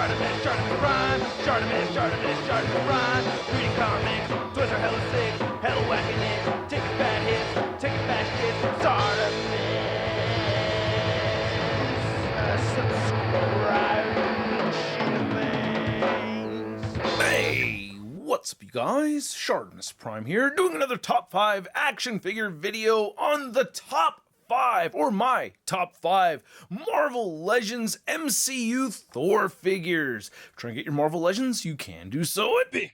ShartimusPrime, ShartimusPrime. Reading comics, toys are hella sick, hella whacking it, taking bad hits, taking bad shit. Subscribe. Hey, what's up you guys? ShartimusPrime here, doing another top 5 action figure video on the top 5, or my top 5 Marvel Legends MCU Thor figures. Trying to get your Marvel Legends? You can do so at Big.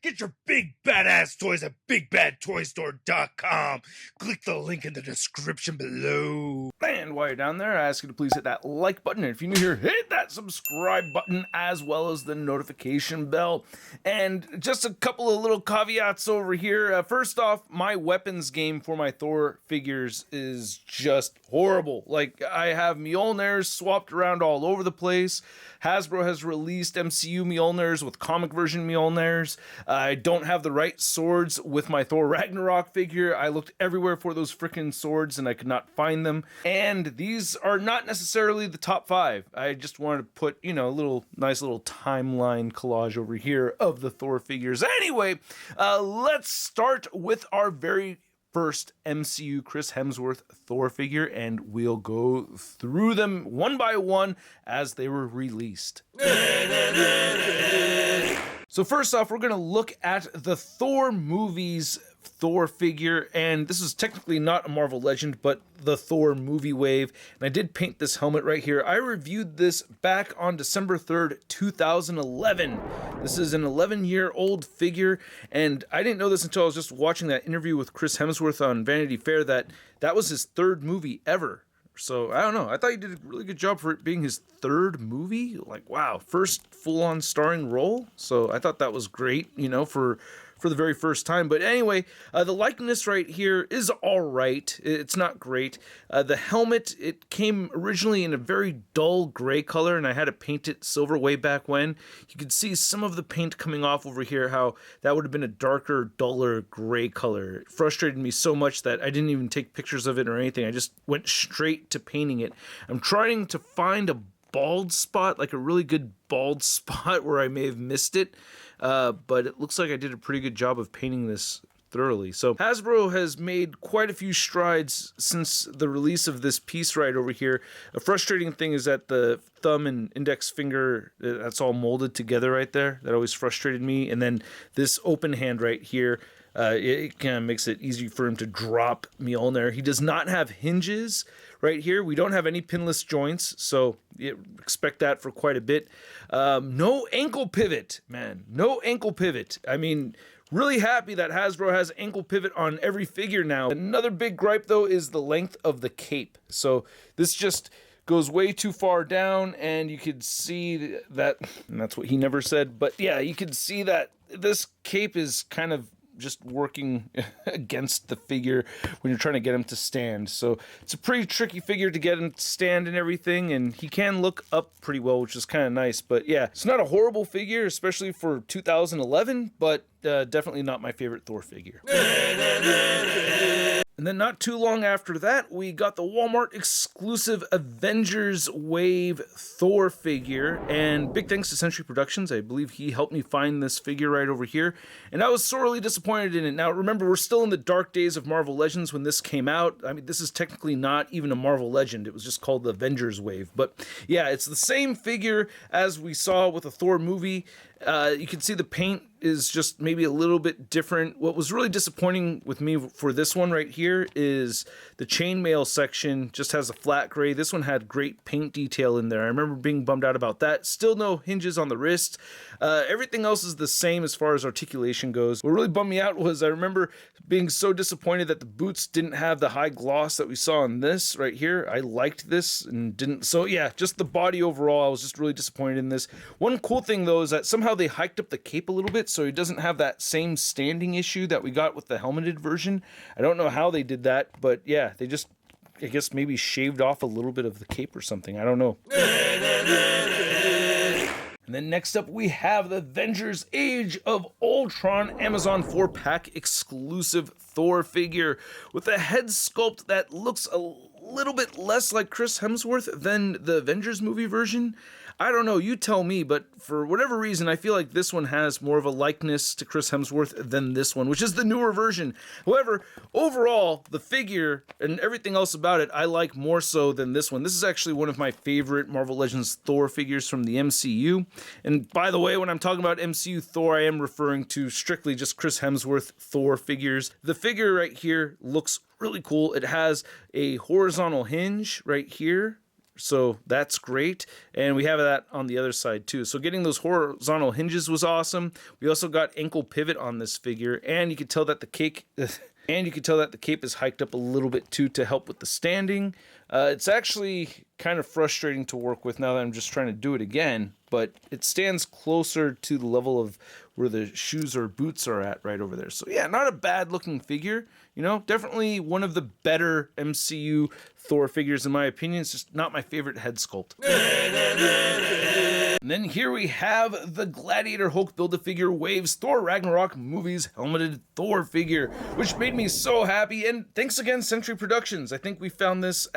Get your big badass toys at BigBadToyStore.com. Click the link in the description below. And while you're down there, I ask you to please hit that like button. And if you're new here, hit that subscribe button as well as the notification bell. And just a couple of little caveats over here. First off, my weapons game for my Thor figures is just horrible. Like, I have Mjolnirs swapped around all over the place. Hasbro has released MCU Mjolnirs with comic version Mjolnirs. I don't have the right swords with my Thor Ragnarok figure. I looked everywhere for those freaking swords and I could not find them. And these are not necessarily the top 5. I just wanted to put, you know, a nice little timeline collage over here of the Thor figures. Anyway, let's start with our very first MCU Chris Hemsworth Thor figure, and we'll go through them one by one as they were released. So first off, we're going to look at the Thor movies Thor figure, and this is technically not a Marvel Legend, but the Thor movie wave, and I did paint this helmet right here. I reviewed this back on December 3rd, 2011. This is an 11-year-old figure, and I didn't know this until I was just watching that interview with Chris Hemsworth on Vanity Fair that was his 3rd movie ever. So, I don't know. I thought he did a really good job for it being his 3rd movie. Like, wow, first full-on starring role. So, I thought that was great, you know, for the very first time. But anyway, the likeness right here is all right. It's not great. The helmet, it came originally in a very dull gray color, and I had to paint it silver way back when. You could see some of the paint coming off over here, how that would have been a darker, duller gray color. It frustrated me so much that I didn't even take pictures of it or anything. I just went straight to painting it. I'm trying to find a bald spot, like a really good bald spot where I may have missed it. But it looks like I did a pretty good job of painting this thoroughly. So Hasbro has made quite a few strides since the release of this piece right over here. A frustrating thing is that the thumb and index finger, that's all molded together right there. That always frustrated me. And then this open hand right here, it kind of makes it easy for him to drop Mjolnir. He does not have hinges right here. We don't have any pinless joints, so expect that for quite a bit. No ankle pivot, man. No ankle pivot. I mean, really happy that Hasbro has ankle pivot on every figure now. Another big gripe, though, is the length of the cape. So this just goes way too far down, and you could see that, and that's what he never said, but yeah, you could see that this cape is kind of just working against the figure when you're trying to get him to stand. So it's a pretty tricky figure to get him to stand and everything, and he can look up pretty well, which is kind of nice. But yeah, it's not a horrible figure, especially for 2011, but definitely not my favorite Thor figure. And then not too long after that, we got the Walmart exclusive Avengers Wave Thor figure. And big thanks to Century Productions. I believe he helped me find this figure right over here. And I was sorely disappointed in it. Now, remember, we're still in the dark days of Marvel Legends when this came out. I mean, this is technically not even a Marvel Legend. It was just called the Avengers Wave. But yeah, it's the same figure as we saw with the Thor movie. You can see the paint is just maybe a little bit different. What was really disappointing with me for this one right here is the chainmail section just has a flat gray. This one had great paint detail in there. I remember being bummed out about that. Still no hinges on the wrist. Everything else is the same as far as articulation goes. What really bummed me out was I remember being so disappointed that the boots didn't have the high gloss that we saw on this right here. I liked this and didn't. So yeah, just the body overall, I was just really disappointed in this. One cool thing though is that somehow they hiked up the cape a little bit so he doesn't have that same standing issue that we got with the helmeted version. I don't know how they did that, but yeah, they just, I guess, maybe shaved off a little bit of the cape or something. I don't know. And then next up we have the Avengers Age of Ultron Amazon 4-pack exclusive Thor figure with a head sculpt that looks a little bit less like Chris Hemsworth than the Avengers movie version. I don't know, you tell me, but for whatever reason, I feel like this one has more of a likeness to Chris Hemsworth than this one, which is the newer version. However, overall, the figure and everything else about it, I like more so than this one. This is actually one of my favorite Marvel Legends Thor figures from the MCU. And by the way, when I'm talking about MCU Thor, I am referring to strictly just Chris Hemsworth Thor figures. The figure right here looks really cool. It has a horizontal hinge right here, so that's great, and we have that on the other side too. So getting those horizontal hinges was awesome. We also got ankle pivot on this figure, and you can tell that the cape is hiked up a little bit too to help with the standing. It's actually kind of frustrating to work with now that I'm just trying to do it again, but it stands closer to the level of where the shoes or boots are at right over there. So yeah, not a bad looking figure. You know, definitely one of the better MCU Thor figures in my opinion. It's just not my favorite head sculpt. And then here we have the Gladiator Hulk Build-A-Figure Waves Thor Ragnarok Movies helmeted Thor figure, which made me so happy. And thanks again, Century Productions. I think we found this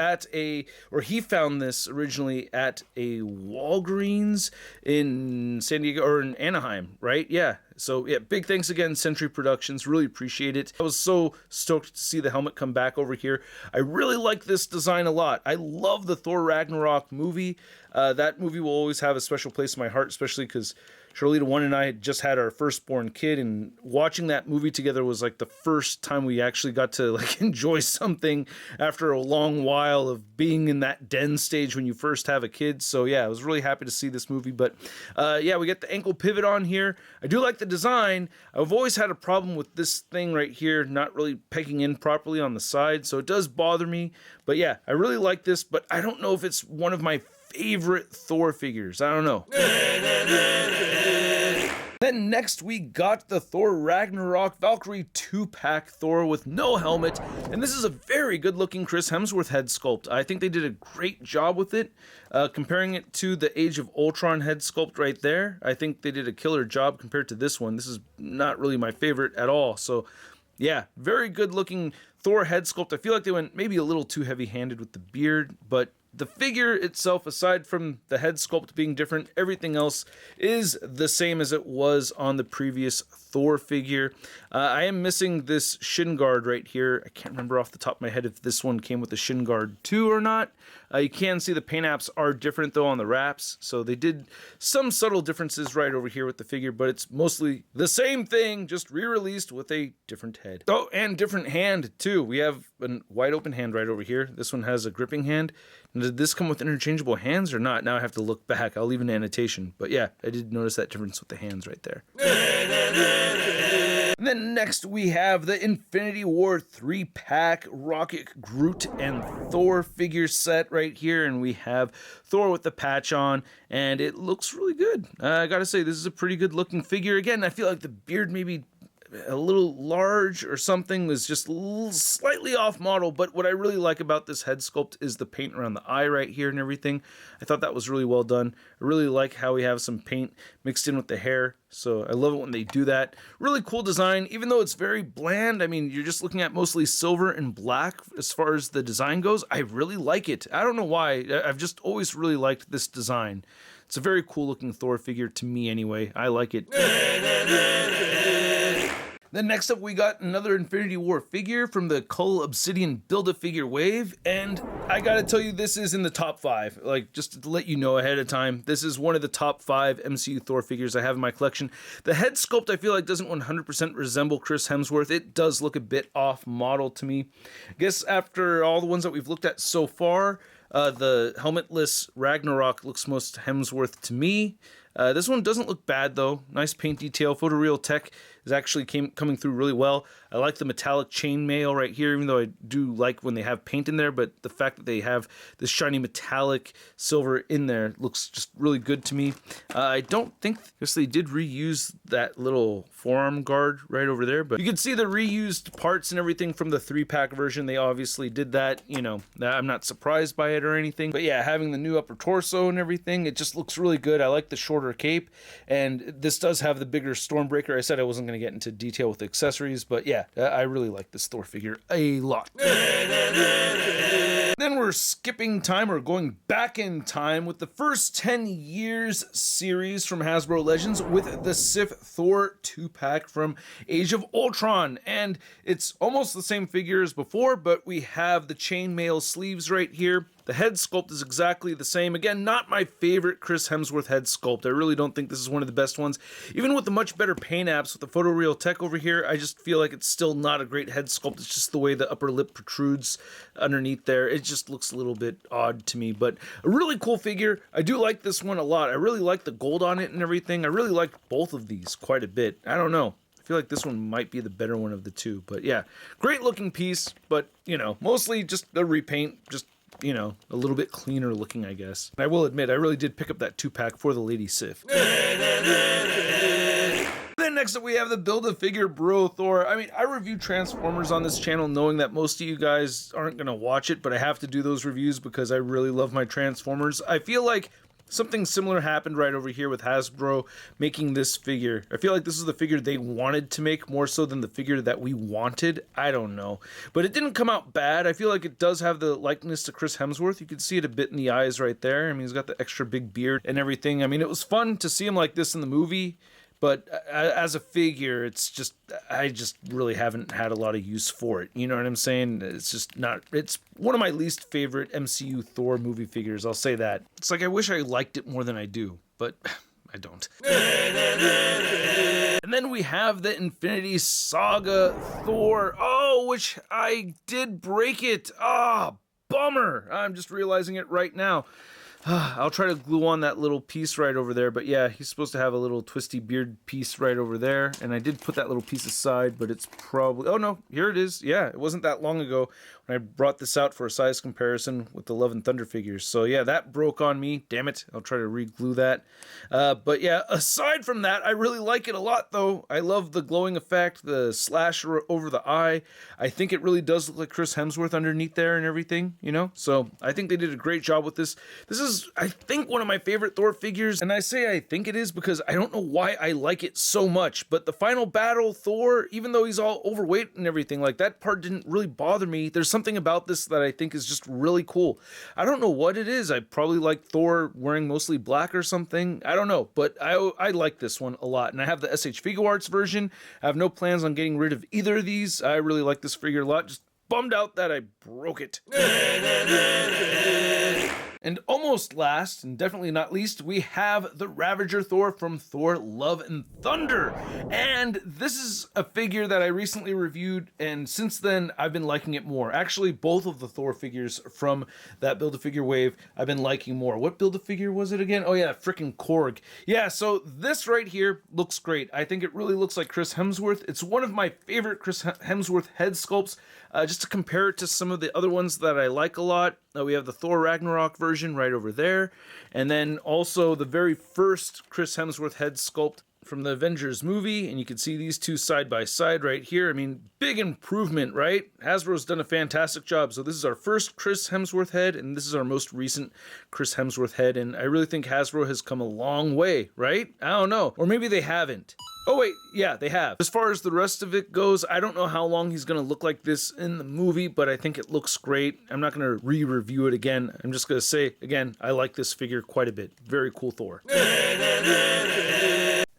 he found this originally at a Walgreens in San Diego, or in Anaheim, right? Yeah. So yeah, big thanks again, Century Productions. Really appreciate it. I was so stoked to see the helmet come back over here. I really like this design a lot. I love the Thor Ragnarok movie. That movie will always have a special place in my heart, especially because Charlita 1 and I had just had our firstborn kid, and watching that movie together was like the first time we actually got to like enjoy something after a long while of being in that den stage when you first have a kid. So yeah, I was really happy to see this movie. But yeah, we get the ankle pivot on here. I do like the design. I've always had a problem with this thing right here not really pegging in properly on the side, so it does bother me. But yeah, I really like this, but I don't know if it's one of my favorite Thor figures. I don't know. Then next we got the Thor Ragnarok Valkyrie 2-pack Thor with no helmet, and this is a very good looking Chris Hemsworth head sculpt. I think they did a great job with it. Comparing it to the Age of Ultron head sculpt right there, I think they did a killer job compared to this one. This is not really my favorite at all. So yeah, very good looking Thor head sculpt. I feel like they went maybe a little too heavy handed with the beard, but the figure itself, aside from the head sculpt being different, everything else is the same as it was on the previous Thor figure. I am missing this shin guard right here. I can't remember off the top of my head if this one came with a shin guard too or not. You can see the paint apps are different though on the wraps, so they did some subtle differences right over here with the figure, but it's mostly the same thing, just re-released with a different head. Oh, and different hand too. We have a wide open hand right over here. This one has a gripping hand. And did this come with interchangeable hands or not? Now I have to look back. I'll leave an annotation. But yeah, I did notice that difference with the hands right there. And then next we have the Infinity War 3-pack Rocket, Groot, and Thor figure set right here. And we have Thor with the patch on, and it looks really good. I gotta say, this is a pretty good looking figure. Again, I feel like the beard maybe a little large or something, was just slightly off model, but what I really like about this head sculpt is the paint around the eye right here and everything. I thought that was really well done. I really like how we have some paint mixed in with the hair, so I love it when they do that. Really cool design, even though it's very bland. I mean, you're just looking at mostly silver and black as far as the design goes. I really like it. I don't know why. I've just always really liked this design. It's a very cool looking Thor figure to me anyway. I like it. Then next up we got another Infinity War figure from the Cull Obsidian Build-A-Figure Wave, and I gotta tell you, this is in the top 5. Like, just to let you know ahead of time, this is one of the top 5 MCU Thor figures I have in my collection. The head sculpt I feel like doesn't 100% resemble Chris Hemsworth. It does look a bit off model to me. I guess after all the ones that we've looked at so far, the helmetless Ragnarok looks most Hemsworth to me. This one doesn't look bad though. Nice paint detail. Photoreal tech is actually coming through really well. I like the metallic chainmail right here, even though I do like when they have paint in there, but the fact that they have this shiny metallic silver in there looks just really good to me. I don't think, I guess they did reuse that little forearm guard right over there, but you can see the reused parts and everything from the 3-pack version. They obviously did that, you know, I'm not surprised by it or anything, but yeah, having the new upper torso and everything, it just looks really good. I like the shorter cape, and this does have the bigger Stormbreaker. I said I wasn't going to get into detail with the accessories, but yeah, I really like this Thor figure a lot. Then Then we're skipping time or going back in time with the first 10 years series from Hasbro Legends with the Sif Thor 2-pack from Age of Ultron. And it's almost the same figure as before, but we have the chainmail sleeves right here. The head sculpt is exactly the same. Again, not my favorite Chris Hemsworth head sculpt. I really don't think this is one of the best ones. Even with the much better paint apps with the photoreal tech over here, I just feel like it's still not a great head sculpt. It's just the way the upper lip protrudes underneath there. It just looks a little bit odd to me, but a really cool figure. I do like this one a lot. I really like the gold on it and everything. I really like both of these quite a bit. I don't know. I feel like this one might be the better one of the two, but yeah, great looking piece, but you know, mostly just a repaint, just you know, a little bit cleaner looking, I guess. I will admit, I really did pick up that 2-pack for the Lady Sif. Then next up we have the Build-A-Figure Bro Thor. I mean, I review Transformers on this channel knowing that most of you guys aren't going to watch it, but I have to do those reviews because I really love my Transformers. I feel like something similar happened right over here with Hasbro making this figure. I feel like this is the figure they wanted to make more so than the figure that we wanted. I don't know. But it didn't come out bad. I feel like it does have the likeness to Chris Hemsworth. You can see it a bit in the eyes right there. I mean, he's got the extra big beard and everything. I mean, it was fun to see him like this in the movie. But as a figure, it's just, I just really haven't had a lot of use for it. You know what I'm saying? It's just not, it's one of my least favorite MCU Thor movie figures. I'll say that. It's like I wish I liked it more than I do, but I don't. And then we have the Infinity Saga Thor. Oh, which I did break it. Ah, bummer. I'm just realizing it right now. I'll try to glue on that little piece right over there, but yeah, he's supposed to have a little twisty beard piece right over there, and I did put that little piece aside, but it's probably, oh no, here it is. Yeah, it wasn't that long ago when I brought this out for a size comparison with the Love and Thunder figures. So yeah, that broke on me. Damn it, I'll try to re-glue that. But yeah, aside from that, I really like it a lot though. I love the glowing effect, the slash over the eye. I think it really does look like Chris Hemsworth underneath there and everything, you know? So I think they did a great job with this. This is, I think, one of my favorite Thor figures, and I say I think it is because I don't know why I like it so much, but the final battle Thor, even though he's all overweight and everything, like that part didn't really bother me. There's something about this that I think is just really cool. I don't know what it is. I probably like Thor wearing mostly black or something. I don't know, but I like this one a lot, and I have the SH Figuarts version. I have no plans on getting rid of either of these. I really like this figure a lot. Just bummed out that I broke it. And almost last, and definitely not least, we have the Ravager Thor from Thor Love and Thunder. And this is a figure that I recently reviewed, and since then, I've been liking it more. Actually, both of the Thor figures from that Build-A-Figure wave, I've been liking more. What Build-A-Figure was it again? Oh yeah, frickin' Korg. Yeah, so this right here looks great. I think it really looks like Chris Hemsworth. It's one of my favorite Chris Hemsworth head sculpts. Just to compare it to some of the other ones that I like a lot, we have the Thor Ragnarok version right over there, and then also the very first Chris Hemsworth head sculpt from the Avengers movie, and you can see these two side by side right here. I mean, big improvement, right? Hasbro's done a fantastic job. So this is our first Chris Hemsworth head, and this is our most recent Chris Hemsworth head, and I really think Hasbro has come a long way, right? I don't know. Or maybe they haven't. Oh wait, yeah, they have. As far as the rest of it goes, I don't know how long he's gonna look like this in the movie, but I think it looks great. I'm not gonna re-review it again. I'm just gonna say, again, I like this figure quite a bit. Very cool Thor.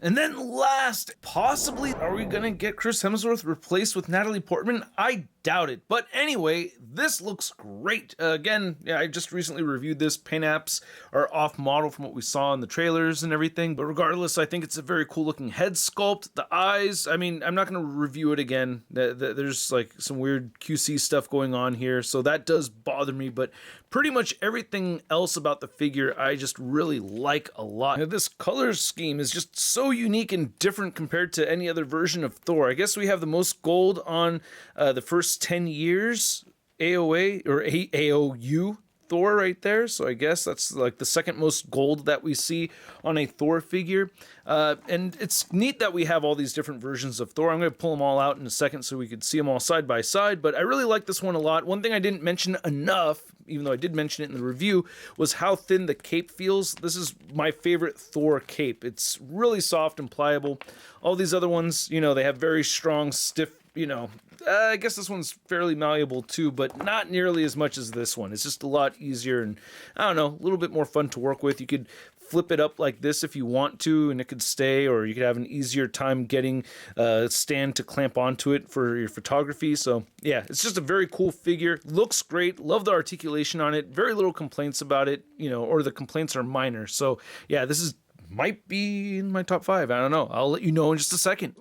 And then last, possibly, are we gonna get Chris Hemsworth replaced with Natalie Portman? I doubt it. But anyway, this looks great. Again, yeah, I just recently reviewed this. Paint apps are off model from what we saw in the trailers and everything. But regardless, I think it's a very cool looking head sculpt. The eyes, I mean, I'm not going to review it again. There's like some weird QC stuff going on here. So that does bother me. But pretty much everything else about the figure, I just really like a lot. Now, this color scheme is just so unique and different compared to any other version of Thor. I guess we have the most gold on the first 10 years AOA or AOU Thor right there. So I guess that's like the second most gold that we see on a Thor figure. And it's neat that we have all these different versions of Thor. I'm going to pull them all out in a second so we could see them all side by side. But I really like this one a lot. One thing I didn't mention enough, even though I did mention it in the review, was how thin the cape feels. This is my favorite Thor cape. It's really soft and pliable. All these other ones, you know, they have very strong, stiff, you know, I guess this one's fairly malleable too, but not nearly as much as this one. It's just a lot easier and, I don't know, a little bit more fun to work with. You could flip it up like this if you want to, and it could stay, or you could have an easier time getting a stand to clamp onto it for your photography. So yeah, it's just a very cool figure. Looks great. Love the articulation on it. Very little complaints about it, you know, or the complaints are minor. So yeah, this is might be in my top 5. I don't know. I'll let you know in just a second.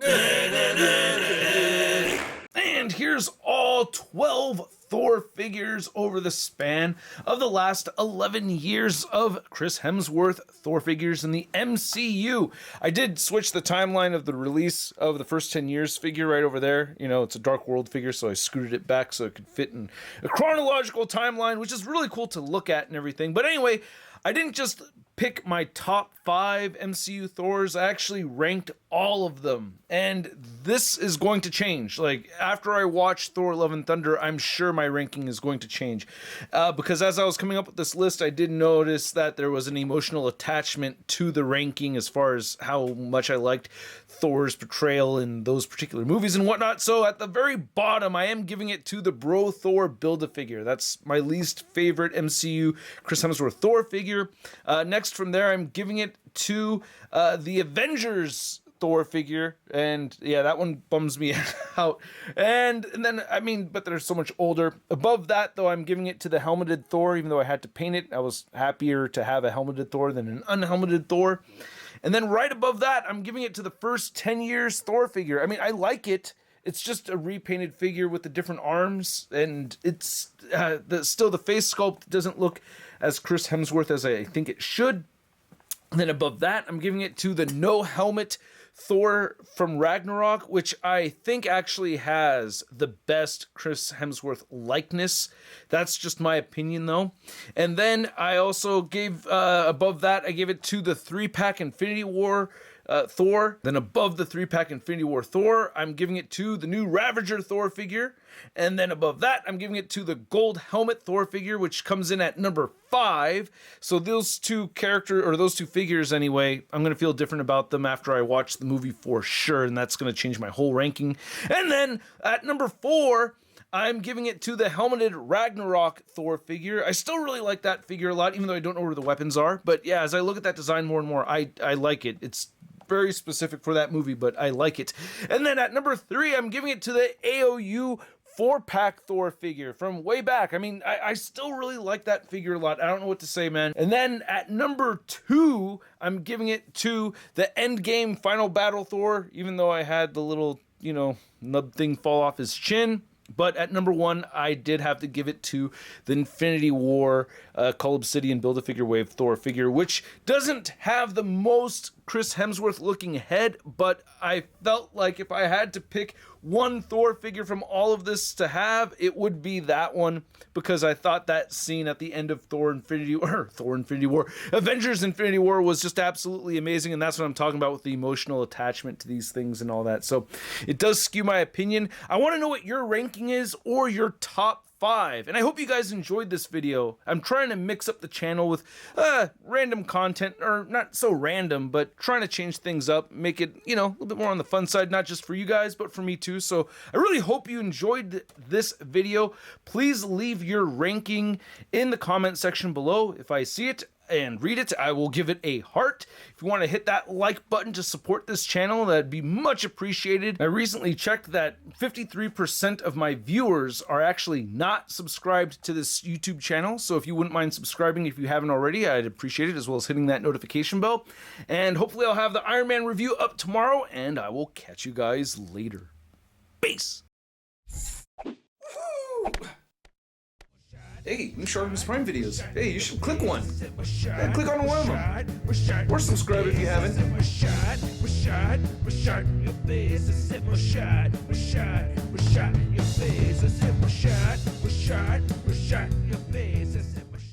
And here's all 12 Thor figures over the span of the last 11 years of Chris Hemsworth Thor figures in the MCU. I did switch the timeline of the release of the first 10 years figure right over there. You know, it's a Dark World figure, so I scooted it back so it could fit in a chronological timeline, which is really cool to look at and everything. But anyway, I didn't just pick my top 5 MCU Thors, I actually ranked all of them. And this is going to change. Like, after I watch Thor Love and Thunder, I'm sure my ranking is going to change. Because as I was coming up with this list, I did notice that there was an emotional attachment to the ranking as far as how much I liked Thor's portrayal in those particular movies and whatnot. So at the very bottom, I am giving it to the Bro Thor Build-A-Figure. That's my least favorite MCU Chris Hemsworth Thor figure. Next from there, I'm giving it to the Avengers Thor figure, and yeah, that one bums me out. And then, I mean, but they're so much older. Above that, though, I'm giving it to the helmeted Thor, even though I had to paint it. I was happier to have a helmeted Thor than an unhelmeted Thor. And then right above that, I'm giving it to the first 10 years Thor figure. I mean, I like it. It's just a repainted figure with the different arms, and it's still the face sculpt doesn't look as Chris Hemsworth as I think it should. And then above that, I'm giving it to the no helmet Thor from Ragnarok, which I think actually has the best Chris Hemsworth likeness. That's just my opinion, though. And then I also gave, above that, I gave it to the 3-pack Infinity War Thor. Then above the 3-pack Infinity War Thor, I'm giving it to the new Ravager Thor figure. And then above that, I'm giving it to the gold helmet Thor figure, which comes in at number 5. So those two figures anyway, I'm going to feel different about them after I watch the movie for sure, and that's going to change my whole ranking. And then at number 4, I'm giving it to the helmeted Ragnarok Thor figure. I still really like that figure a lot, even though I don't know where the weapons are. But yeah, as I look at that design more and more, I like it. It's very specific for that movie, but I like it. And then at number 3, I'm giving it to the AOU 4-pack Thor figure from way back. I mean, I still really like that figure a lot. I don't know what to say, man. And then at number 2, I'm giving it to the Endgame Final Battle Thor, even though I had the little, you know, nub thing fall off his chin. But at number 1, I did have to give it to the Infinity War Cull Obsidian Build-A-Figure Wave Thor figure, which doesn't have the most Chris Hemsworth looking head, but I felt like if I had to pick one Thor figure from all of this to have, it would be that one, because I thought that scene at the end of Avengers Infinity War was just absolutely amazing, and that's what I'm talking about with the emotional attachment to these things and all that. So it does skew my opinion. I want to know what your ranking is, or your top 5. And I hope you guys enjoyed this video. I'm trying to mix up the channel with random content, or not so random, but trying to change things up, make it, you know, a little bit more on the fun side, not just for you guys, but for me too. So I really hope you enjoyed this video. Please leave your ranking in the comment section below. If I see it and read it, I will give it a heart. If you want to hit that like button to support this channel, that'd be much appreciated. I recently checked that 53% of my viewers are actually not subscribed to this YouTube channel, so if you wouldn't mind subscribing if you haven't already, I'd appreciate it, as well as hitting that notification bell. And hopefully I'll have the Iron Man review up tomorrow, and I will catch you guys later. Peace! Hey, new ShartimusPrime videos. Hey, you should click one. Yeah, click on one of them. Or subscribe if you haven't. Your face.